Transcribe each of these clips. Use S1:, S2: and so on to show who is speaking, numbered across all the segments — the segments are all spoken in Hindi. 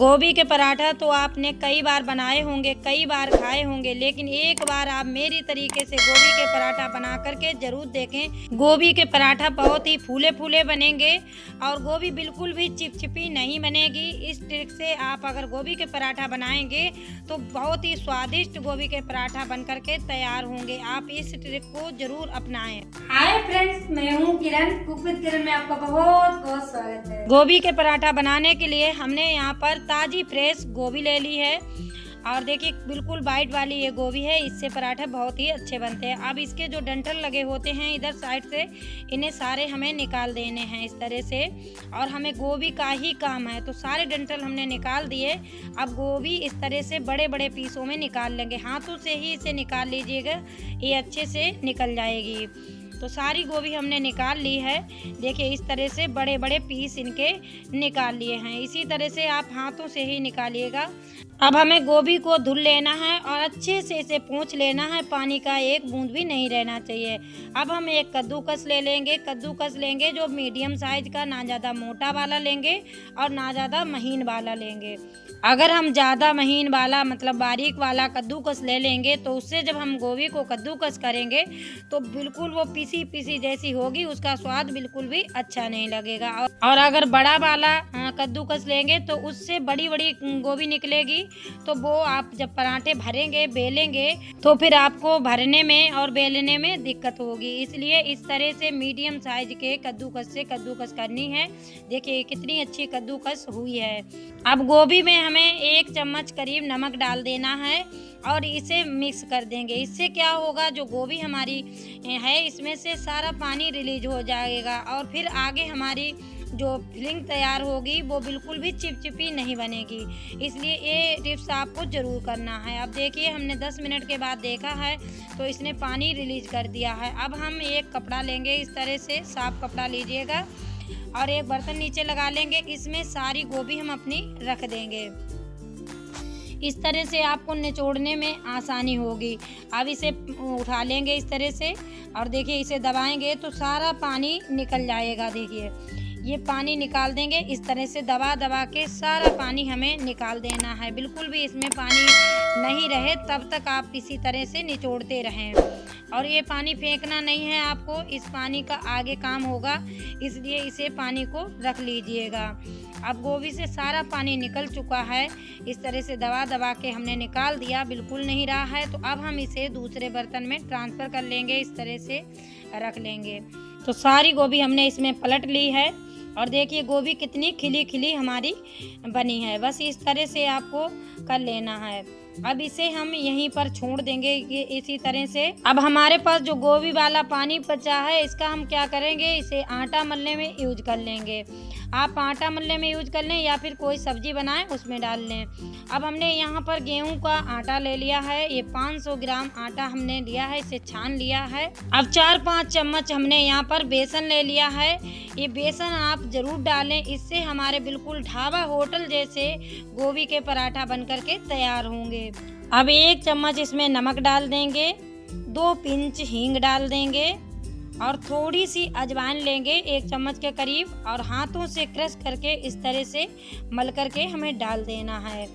S1: गोभी के पराठा तो आपने कई बार बनाए होंगे, कई बार खाए होंगे, लेकिन एक बार आप मेरी तरीके से गोभी के पराठा बना करके जरूर देखें। गोभी के पराठा बहुत ही फूले फूले बनेंगे और गोभी बिल्कुल भी चिपचिपी नहीं बनेगी। इस ट्रिक से आप अगर गोभी के पराठा बनाएंगे तो बहुत ही स्वादिष्ट गोभी के पराठा बन करके तैयार होंगे। आप इस ट्रिक को जरूर अपनाएं।
S2: हाय फ्रेंड्स, मैं हूँ किरण, कुक विद किरण में आपका बहुत बहुत स्वागत है।
S1: गोभी के पराठा बनाने के लिए हमने यहाँ पर ताजी फ्रेश गोभी ले ली है और देखिए बिल्कुल वाइट वाली ये गोभी है। इससे पराठे बहुत ही अच्छे बनते हैं। अब इसके जो डंठल लगे होते हैं इधर साइड से, इन्हें सारे हमें निकाल देने हैं इस तरह से। और हमें गोभी का ही काम है तो सारे डंठल हमने निकाल दिए। अब गोभी इस तरह से बड़े बड़े पीसों में निकाल लेंगे। हाथों से ही इसे निकाल लीजिएगा, ये अच्छे से निकल जाएगी। तो सारी गोभी हमने निकाल ली है। देखिए इस तरह से बड़े बड़े पीस इनके निकाल लिए हैं। इसी तरह से आप हाथों से ही निकालिएगा। अब हमें गोभी को धुल लेना है और अच्छे से इसे पोंछ लेना है। पानी का एक बूंद भी नहीं रहना चाहिए। अब हम एक कद्दूकस ले लेंगे। कद्दूकस लेंगे जो मीडियम साइज का, ना ज़्यादा मोटा वाला लेंगे और ना ज़्यादा महीन वाला लेंगे। अगर हम ज़्यादा महीन वाला मतलब बारीक वाला कद्दूकस ले लेंगे तो उससे जब हम गोभी को कद्दूकस करेंगे तो बिल्कुल वो पीसी पीसी जैसी होगी, उसका स्वाद बिल्कुल भी अच्छा नहीं लगेगा। और अगर बड़ा वाला कद्दूकस लेंगे तो उससे बड़ी बड़ी गोभी निकलेगी। तो वो आप जब पराठे भरेंगे, बेलेंगे तो फिर आपको भरने में और बेलने में दिक्कत होगी। इसलिए इस तरह से मीडियम साइज के कद्दूकस से कद्दूकस करनी है। देखिए कितनी अच्छी कद्दूकस हुई है। अब गोभी में हमें 1 चम्मच करीब नमक डाल देना है और इसे मिक्स कर देंगे। इससे क्या होगा, जो गोभी हमारी है इसमें से सारा पानी रिलीज हो जाएगा और फिर आगे हमारी जो फिलिंग तैयार होगी वो बिल्कुल भी चिपचिपी नहीं बनेगी। इसलिए ये टिप्स आपको ज़रूर करना है। अब देखिए हमने 10 मिनट के बाद देखा है तो इसने पानी रिलीज कर दिया है। अब हम एक कपड़ा लेंगे, इस तरह से साफ कपड़ा लीजिएगा और एक बर्तन नीचे लगा लेंगे। इसमें सारी गोभी हम अपनी रख देंगे। इस तरह से आपको निचोड़ने में आसानी होगी। अब इसे उठा लेंगे इस तरह से और देखिए इसे दबाएंगे तो सारा पानी निकल जाएगा। देखिए ये पानी निकाल देंगे। इस तरह से दबा दबा के सारा पानी हमें निकाल देना है। बिल्कुल भी इसमें पानी नहीं रहे तब तक आप इसी तरह से निचोड़ते रहें। और ये पानी फेंकना नहीं है आपको, इस पानी का आगे काम होगा, इसलिए इसे पानी को रख लीजिएगा। अब गोभी से सारा पानी निकल चुका है। इस तरह से दबा दबा के हमने निकाल दिया, बिल्कुल नहीं रहा है। तो अब हम इसे दूसरे बर्तन में ट्रांसफ़र कर लेंगे, इस तरह से रख लेंगे। तो सारी गोभी हमने इसमें पलट ली है और देखिए गोभी कितनी खिली खिली हमारी बनी है। बस इस तरह से आपको कर लेना है। अब इसे हम यहीं पर छोड़ देंगे ये इसी तरह से। अब हमारे पास जो गोभी वाला पानी बचा है इसका हम क्या करेंगे, इसे आटा मलने में यूज कर लेंगे। आप आटा मलने में यूज कर लें या फिर कोई सब्जी बनाएं उसमें डाल लें। अब हमने यहाँ पर गेहूं का आटा ले लिया है। ये 500 ग्राम आटा हमने लिया है, इसे छान लिया है। अब 4-5 चम्मच हमने यहाँ पर बेसन ले लिया है। ये बेसन आप जरूर डालें, इससे हमारे बिल्कुल ढाबा होटल जैसे गोभी के पराठा बन करके तैयार होंगे। अब 1 चम्मच इसमें नमक डाल देंगे, 2 पिंच हींग डाल देंगे और थोड़ी सी अजवाइन लेंगे 1 चम्मच के करीब और हाथों से क्रश करके इस तरह से मल करके हमें डाल देना है।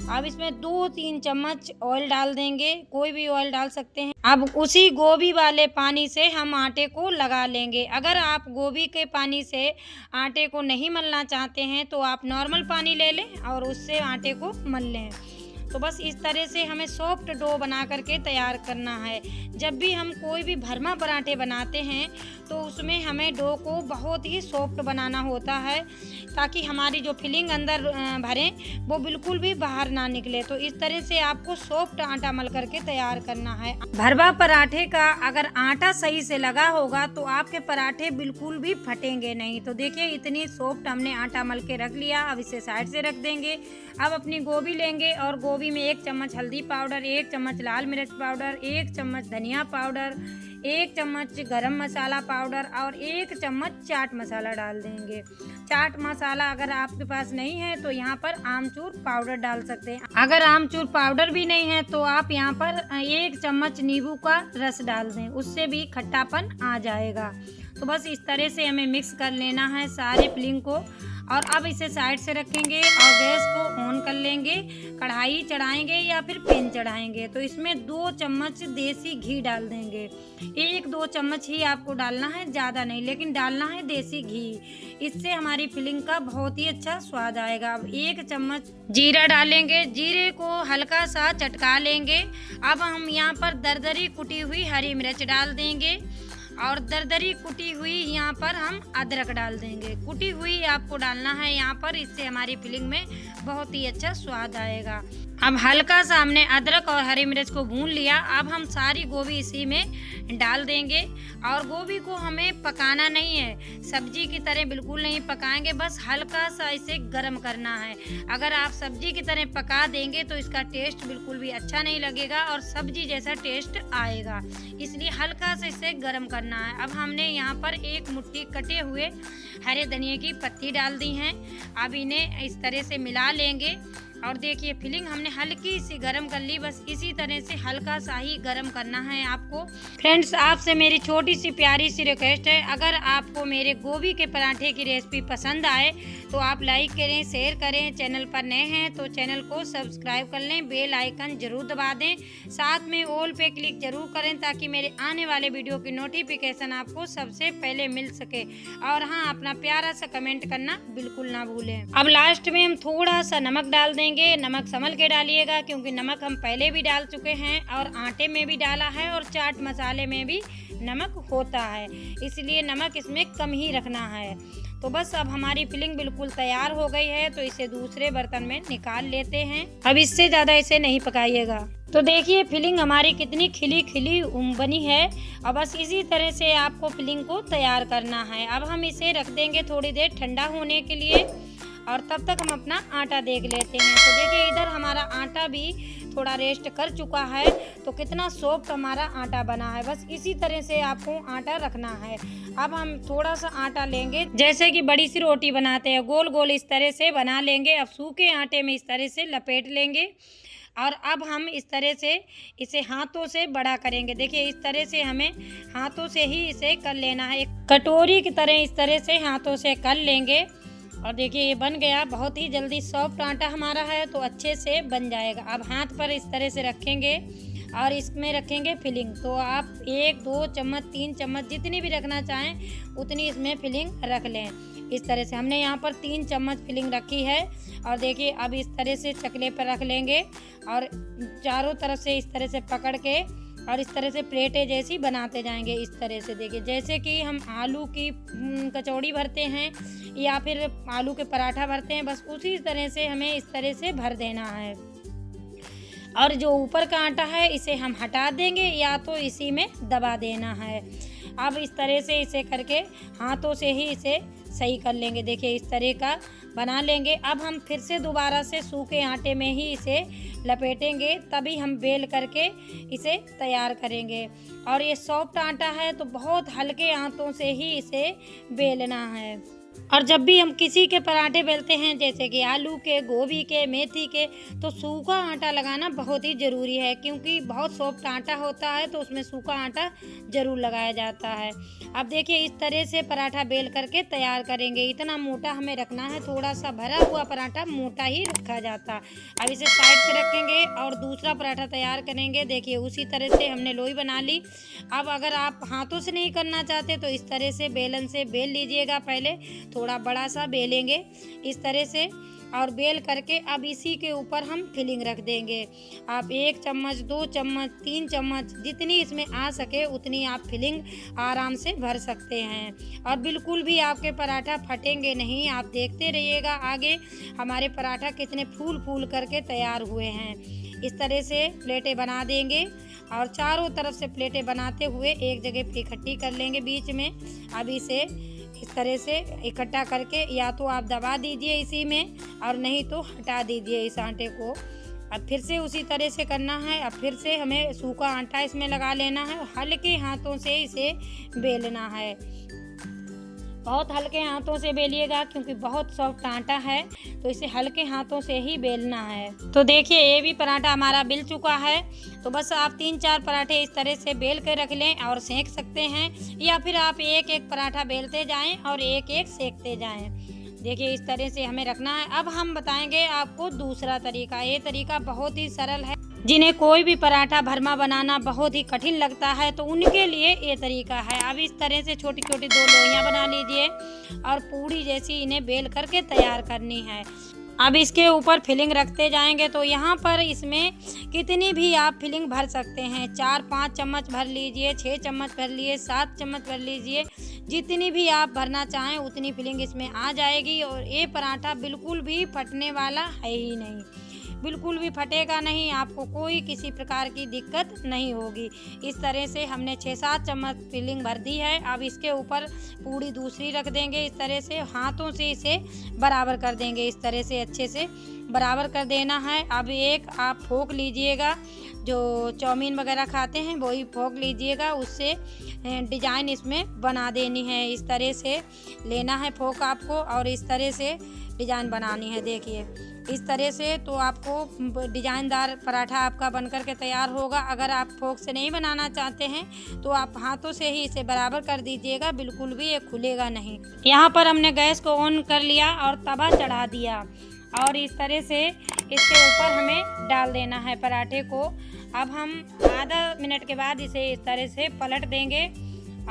S1: अब इसमें 2-3 चम्मच ऑयल डाल देंगे, कोई भी ऑयल डाल सकते हैं। अब उसी गोभी वाले पानी से हम आटे को लगा लेंगे। अगर आप गोभी के पानी से आटे को नहीं मलना चाहते हैं तो आप नॉर्मल पानी ले लें और उससे आटे को मल लें। तो बस इस तरह से हमें सॉफ्ट डो बना करके तैयार करना है। जब भी हम कोई भी भरमा पराठे बनाते हैं तो उसमें हमें डो को बहुत ही सॉफ्ट बनाना होता है ताकि हमारी जो फिलिंग अंदर भरें वो बिल्कुल भी बाहर ना निकले। तो इस तरह से आपको सॉफ्ट आटा मल करके तैयार करना है। भरवा पराठे का अगर आटा सही से लगा होगा तो आपके पराठे बिल्कुल भी फटेंगे नहीं। तो देखिए इतनी सॉफ्ट हमने आटा मल के रख लिया। अब इसे साइड से रख देंगे। अब अपनी गोभी लेंगे और गोभी में 1 चम्मच हल्दी पाउडर, 1 चम्मच लाल मिर्च पाउडर, 1 चम्मच धनिया पाउडर, 1 चम्मच गरम मसाला पाउडर और 1 चम्मच चाट मसाला डाल देंगे। चाट मसाला अगर आपके पास नहीं है तो यहाँ पर आमचूर पाउडर डाल सकते हैं। अगर आमचूर पाउडर भी नहीं है तो आप यहाँ पर 1 चम्मच नींबू का रस डाल दें, उससे भी खट्टापन आ जाएगा। तो बस इस तरह से हमें मिक्स कर लेना है सारे फिलिंग को और अब इसे साइड से रखेंगे और गैस को ऑन कर लेंगे, कढ़ाई चढ़ाएंगे या फिर पैन चढ़ाएंगे तो इसमें 2 चम्मच देसी घी डाल देंगे। 1-2 चम्मच ही आपको डालना है, ज़्यादा नहीं, लेकिन डालना है देसी घी। इससे हमारी फिलिंग का बहुत ही अच्छा स्वाद आएगा। अब 1 चम्मच जीरा डालेंगे, जीरे को हल्का सा चटका लेंगे। अब हम यहाँ पर दरदरी कुटी हुई हरी मिर्च डाल देंगे और दरदरी कुटी हुई यहाँ पर हम अदरक डाल देंगे। कुटी हुई आपको डालना है यहाँ पर, इससे हमारी फिलिंग में बहुत ही अच्छा स्वाद आएगा। अब हल्का सा हमने अदरक और हरी मिर्च को भून लिया। अब हम सारी गोभी इसी में डाल देंगे और गोभी को हमें पकाना नहीं है, सब्जी की तरह बिल्कुल नहीं पकाएंगे, बस हल्का सा इसे गर्म करना है। अगर आप सब्जी की तरह पका देंगे तो इसका टेस्ट बिल्कुल भी अच्छा नहीं लगेगा और सब्जी जैसा टेस्ट आएगा, इसलिए हल्का से इसे गर्म करना है। अब हमने यहाँ पर 1 मुट्ठी कटे हुए हरे धनिया की पत्ती डाल दी हैं। अब इन्हें इस तरह से मिला लेंगे और देखिए फिलिंग हमने हल्की सी गरम कर ली, बस इसी तरह से हल्का सा ही गरम करना है आपको। फ्रेंड्स, आपसे मेरी छोटी सी प्यारी सी रिक्वेस्ट है, अगर आपको मेरे गोभी के पराठे की रेसिपी पसंद आए तो आप लाइक करें, शेयर करें। चैनल पर नए हैं तो चैनल को सब्सक्राइब कर लें, बेल आइकन जरूर दबा दें, साथ में ऑल पे क्लिक जरूर करें ताकि मेरे आने वाले वीडियो की नोटिफिकेशन आपको सबसे पहले मिल सके। और हाँ, अपना प्यारा सा कमेंट करना बिल्कुल ना भूलें। अब लास्ट में हम थोड़ा सा नमक डाल देंगे। नमक संभल के डालिएगा क्योंकि नमक हम पहले भी डाल चुके हैं और आटे में भी डाला है और चाट मसाले में भी नमक होता है, इसलिए नमक इसमें कम ही रखना है। तो बस अब हमारी फिलिंग बिल्कुल तैयार हो गई है, तो इसे दूसरे बर्तन में निकाल लेते हैं। अब इससे ज़्यादा इसे नहीं पकाइएगा। तो देखिए फिलिंग हमारी कितनी खिली खिली बनी है। अब बस इसी तरह से आपको फिलिंग को तैयार करना है। अब हम इसे रख देंगे थोड़ी देर ठंडा होने के लिए और तब तक हम अपना आटा देख लेते हैं। तो देखिए इधर हमारा आटा भी थोड़ा रेस्ट कर चुका है, तो कितना सॉफ्ट हमारा आटा बना है। बस इसी तरह से आपको आटा रखना है। अब हम थोड़ा सा आटा लेंगे, जैसे कि बड़ी सी रोटी बनाते हैं, गोल गोल इस तरह से बना लेंगे। अब सूखे आटे में इस तरह से लपेट लेंगे और अब हम इस तरह से इसे हाथों से बड़ा करेंगे। देखिए इस तरह से हमें हाथों से ही इसे कर लेना है, एक कटोरी की तरह इस तरह से हाथों से कर लेंगे। और देखिए ये बन गया, बहुत ही जल्दी सॉफ्ट आटा हमारा है तो अच्छे से बन जाएगा। अब हाथ पर इस तरह से रखेंगे और इसमें रखेंगे फिलिंग। तो आप 1-2 चम्मच 3 चम्मच जितनी भी रखना चाहें उतनी इसमें फिलिंग रख लें। इस तरह से हमने यहाँ पर 3 चम्मच फिलिंग रखी है। और देखिए अब इस तरह से चकले पर रख लेंगे और चारों तरफ से इस तरह से पकड़ के और इस तरह से प्लेटें जैसी बनाते जाएंगे। इस तरह से देखिए जैसे कि हम आलू की कचौड़ी भरते हैं या फिर आलू के पराठा भरते हैं, बस उसी तरह से हमें इस तरह से भर देना है। और जो ऊपर का आटा है इसे हम हटा देंगे या तो इसी में दबा देना है। अब इस तरह से इसे करके हाथों से ही इसे सही कर लेंगे। देखिए इस तरह का बना लेंगे। अब हम फिर से दोबारा से सूखे आटे में ही इसे लपेटेंगे, तभी हम बेल करके इसे तैयार करेंगे। और ये सॉफ्ट आटा है तो बहुत हल्के हाथों से ही इसे बेलना है। और जब भी हम किसी के पराठे बेलते हैं, जैसे कि आलू के, गोभी के, मेथी के, तो सूखा आटा लगाना बहुत ही ज़रूरी है क्योंकि बहुत सॉफ्ट आटा होता है तो उसमें सूखा आटा ज़रूर लगाया जाता है। अब देखिए इस तरह से पराठा बेल करके तैयार करेंगे। इतना मोटा हमें रखना है, थोड़ा सा भरा हुआ पराठा मोटा ही रखा जाता। अब इसे साइड से रखेंगे और दूसरा पराठा तैयार करेंगे। देखिए उसी तरह से हमने लोई बना ली। अब अगर आप हाथों से नहीं करना चाहते तो इस तरह से बेलन से बेल लीजिएगा। पहले थोड़ा बड़ा सा बेलेंगे इस तरह से और बेल करके अब इसी के ऊपर हम फिलिंग रख देंगे। आप 1 चम्मच, 2 चम्मच, 3 चम्मच जितनी इसमें आ सके उतनी आप फिलिंग आराम से भर सकते हैं और बिल्कुल भी आपके पराठा फटेंगे नहीं। आप देखते रहिएगा आगे हमारे पराठा कितने फूल फूल करके तैयार हुए हैं। इस तरह से प्लेटें बना देंगे और चारों तरफ से प्लेटें बनाते हुए एक जगह पे इकट्ठी कर लेंगे बीच में। अब इसे इस तरह से इकट्ठा करके या तो आप दबा दीजिए इसी में और नहीं तो हटा दीजिए इस आटे को। अब फिर से उसी तरह से करना है। अब फिर से हमें सूखा आटा इसमें लगा लेना है और हल्के हाथों से इसे बेलना है। बहुत हल्के हाथों से बेलिएगा क्योंकि बहुत सॉफ्ट आटा है तो इसे हल्के हाथों से ही बेलना है। तो देखिए ये भी पराठा हमारा बेल चुका है। तो बस आप 3-4 पराठे इस तरह से बेल के रख लें और सेंक सकते हैं या फिर आप एक एक पराठा बेलते जाएं और एक एक सेकते जाएं। देखिए इस तरह से हमें रखना है। अब हम बताएंगे आपको दूसरा तरीका। ये तरीका बहुत ही सरल है, जिन्हें कोई भी पराठा भरमा बनाना बहुत ही कठिन लगता है तो उनके लिए ये तरीका है। अब इस तरह से छोटी छोटी 2 लोइयाँ बना लीजिए और पूड़ी जैसी इन्हें बेल करके तैयार करनी है। अब इसके ऊपर फिलिंग रखते जाएंगे। तो यहाँ पर इसमें कितनी भी आप फिलिंग भर सकते हैं, 4-5 चम्मच भर लीजिए, 6 चम्मच भर लीजिए, 7 चम्मच भर लीजिए, जितनी भी आप भरना चाहें उतनी फिलिंग इसमें आ जाएगी। और ये पराठा बिल्कुल भी फटने वाला है ही नहीं, बिल्कुल भी फटेगा नहीं, आपको कोई किसी प्रकार की दिक्कत नहीं होगी। इस तरह से हमने 6-7 चम्मच फिलिंग भर दी है। अब इसके ऊपर पूड़ी दूसरी रख देंगे। इस तरह से हाथों से इसे बराबर कर देंगे, इस तरह से अच्छे से बराबर कर देना है। अब एक आप फोक लीजिएगा, जो चाउमीन वगैरह खाते हैं वही फोक लीजिएगा, उससे डिजाइन इसमें बना देनी है। इस तरह से लेना है फोक आपको और इस तरह से डिजाइन बनानी है। देखिए इस तरह से तो आपको डिजाइनदार पराठा आपका बनकर के तैयार होगा। अगर आप फोक से नहीं बनाना चाहते हैं तो आप हाथों से ही इसे बराबर कर दीजिएगा, बिल्कुल भी ये खुलेगा नहीं। यहाँ पर हमने गैस को ऑन कर लिया और तवा चढ़ा दिया और इस तरह से इसके ऊपर हमें डाल देना है पराठे को। अब हम आधा मिनट के बाद इसे इस तरह से पलट देंगे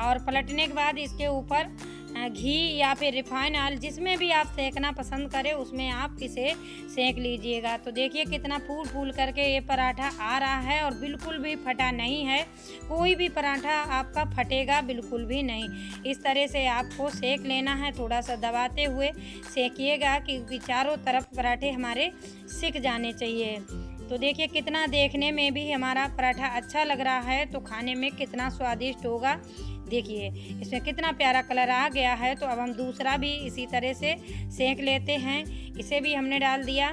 S1: और पलटने के बाद इसके ऊपर घी या फिर रिफाइन ऑयल, जिसमें भी आप सेकना पसंद करें उसमें आप इसे सेक लीजिएगा। तो देखिए कितना फूल फूल करके ये पराठा आ रहा है और बिल्कुल भी फटा नहीं है। कोई भी पराठा आपका फटेगा बिल्कुल भी नहीं। इस तरह से आपको सेक लेना है, थोड़ा सा दबाते हुए सेकिएगा क्योंकि चारों तरफ पराठे हमारे सिक जाने चाहिए। तो देखिए कितना देखने में भी हमारा पराठा अच्छा लग रहा है तो खाने में कितना स्वादिष्ट होगा। देखिए इसमें कितना प्यारा कलर आ गया है। तो अब हम दूसरा भी इसी तरह से सेक लेते हैं। इसे भी हमने डाल दिया।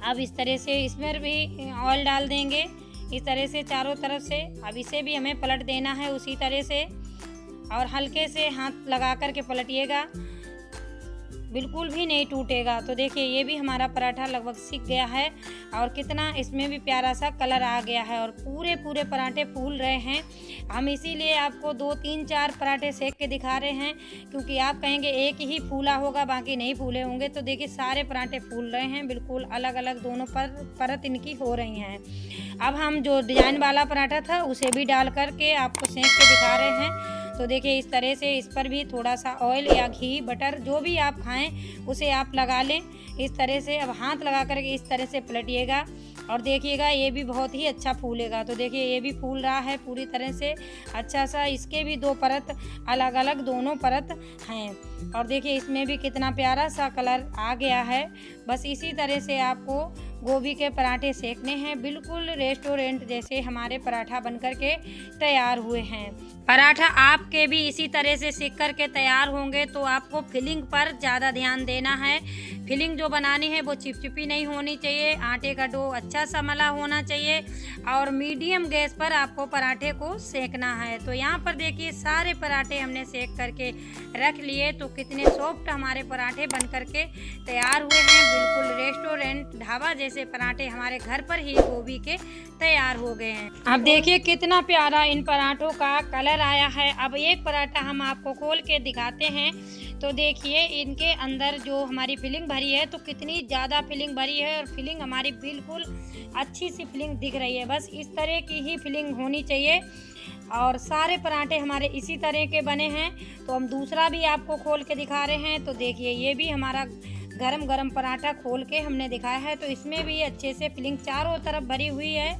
S1: अब इस तरह से इसमें भी ऑयल डाल देंगे इस तरह से चारों तरफ से। अब इसे भी हमें पलट देना है उसी तरह से और हल्के से हाथ लगा कर के पलटिएगा, बिल्कुल भी नहीं टूटेगा। तो देखिए ये भी हमारा पराठा लगभग सिक गया है और कितना इसमें भी प्यारा सा कलर आ गया है और पूरे पूरे पराठे फूल रहे हैं। हम इसीलिए आपको 2-3-4 पराठे सेक के दिखा रहे हैं क्योंकि आप कहेंगे एक ही फूला होगा बाकी नहीं फूले होंगे। तो देखिए सारे पराठे फूल रहे हैं, बिल्कुल अलग अलग दोनों परत इनकी हो रही हैं। अब हम जो डिजाइन वाला पराठा था उसे भी डाल करके आपको सेक के दिखा रहे हैं। तो देखिए इस तरह से इस पर भी थोड़ा सा ऑयल या घी बटर जो भी आप खाएं उसे आप लगा लें इस तरह से। अब हाथ लगा करके इस तरह से पलटिएगा और देखिएगा ये भी बहुत ही अच्छा फूलेगा। तो देखिए ये भी फूल रहा है पूरी तरह से अच्छा सा। इसके भी 2 परत अलग अलग दोनों परत हैं और देखिए इसमें भी कितना प्यारा सा कलर आ गया है। बस इसी तरह से आपको गोभी के पराठे सेकने हैं, बिल्कुल रेस्टोरेंट जैसे हमारे पराठा बनकर के तैयार हुए हैं। पराठा आपके भी इसी तरह से सेक कर के तैयार होंगे। तो आपको फिलिंग पर ज़्यादा ध्यान देना है। फिलिंग जो बनानी है वो चिपचिपी नहीं होनी चाहिए, आटे का डो अच्छा सा मला होना चाहिए और मीडियम गैस पर आपको पराठे को सेकना है। तो यहाँ पर देखिए सारे पराठे हमने सेक करके रख लिए। तो कितने सॉफ्ट हमारे पराठे बन करके तैयार हुए हैं, बिल्कुल रेस्टोरेंट ढाबा जैसे पराठे हमारे घर पर ही गोभी के तैयार हो गए हैं। अब देखिए कितना प्यारा इन पराठों का कलर आया है। अब एक पराठा हम आपको खोल के दिखाते हैं। तो देखिए इनके अंदर जो हमारी फिलिंग भरी है तो कितनी ज़्यादा फिलिंग भरी है और फिलिंग हमारी बिल्कुल अच्छी सी फिलिंग दिख रही है। बस इस तरह की ही फिलिंग होनी चाहिए और सारे पराठे हमारे इसी तरह के बने हैं। तो हम दूसरा भी आपको खोल के दिखा रहे हैं। तो देखिए ये भी हमारा गरम गरम पराठा खोल के हमने दिखाया है। तो इसमें भी अच्छे से फिलिंग चारों तरफ भरी हुई है,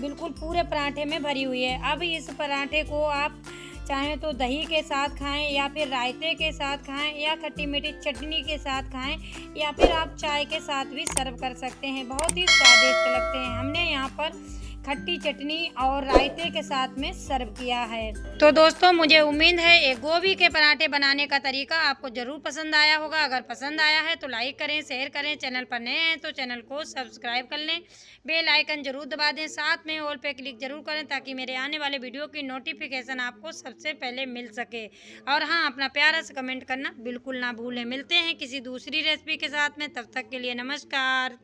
S1: बिल्कुल पूरे पराठे में भरी हुई है। अब इस पराठे को आप चाहें तो दही के साथ खाएं या फिर रायते के साथ खाएं या खट्टी मीठी चटनी के साथ खाएं या फिर आप चाय के साथ भी सर्व कर सकते हैं। बहुत ही स्वादिष्ट लगते हैं। हमने यहाँ पर खट्टी चटनी और रायते के साथ में सर्व किया है। तो दोस्तों मुझे उम्मीद है ये गोभी के पराठे बनाने का तरीका आपको ज़रूर पसंद आया होगा। अगर पसंद आया है तो लाइक करें, शेयर करें। चैनल पर नए हैं तो चैनल को सब्सक्राइब कर लें, बेल आइकन जरूर दबा दें, साथ में ऑल पे क्लिक जरूर करें ताकि मेरे आने वाले वीडियो की नोटिफिकेशन आपको सबसे पहले मिल सके। और हाँ, अपना प्यारा सा कमेंट करना बिल्कुल ना भूलें। मिलते हैं किसी दूसरी रेसिपी के साथ में, तब तक के लिए नमस्कार।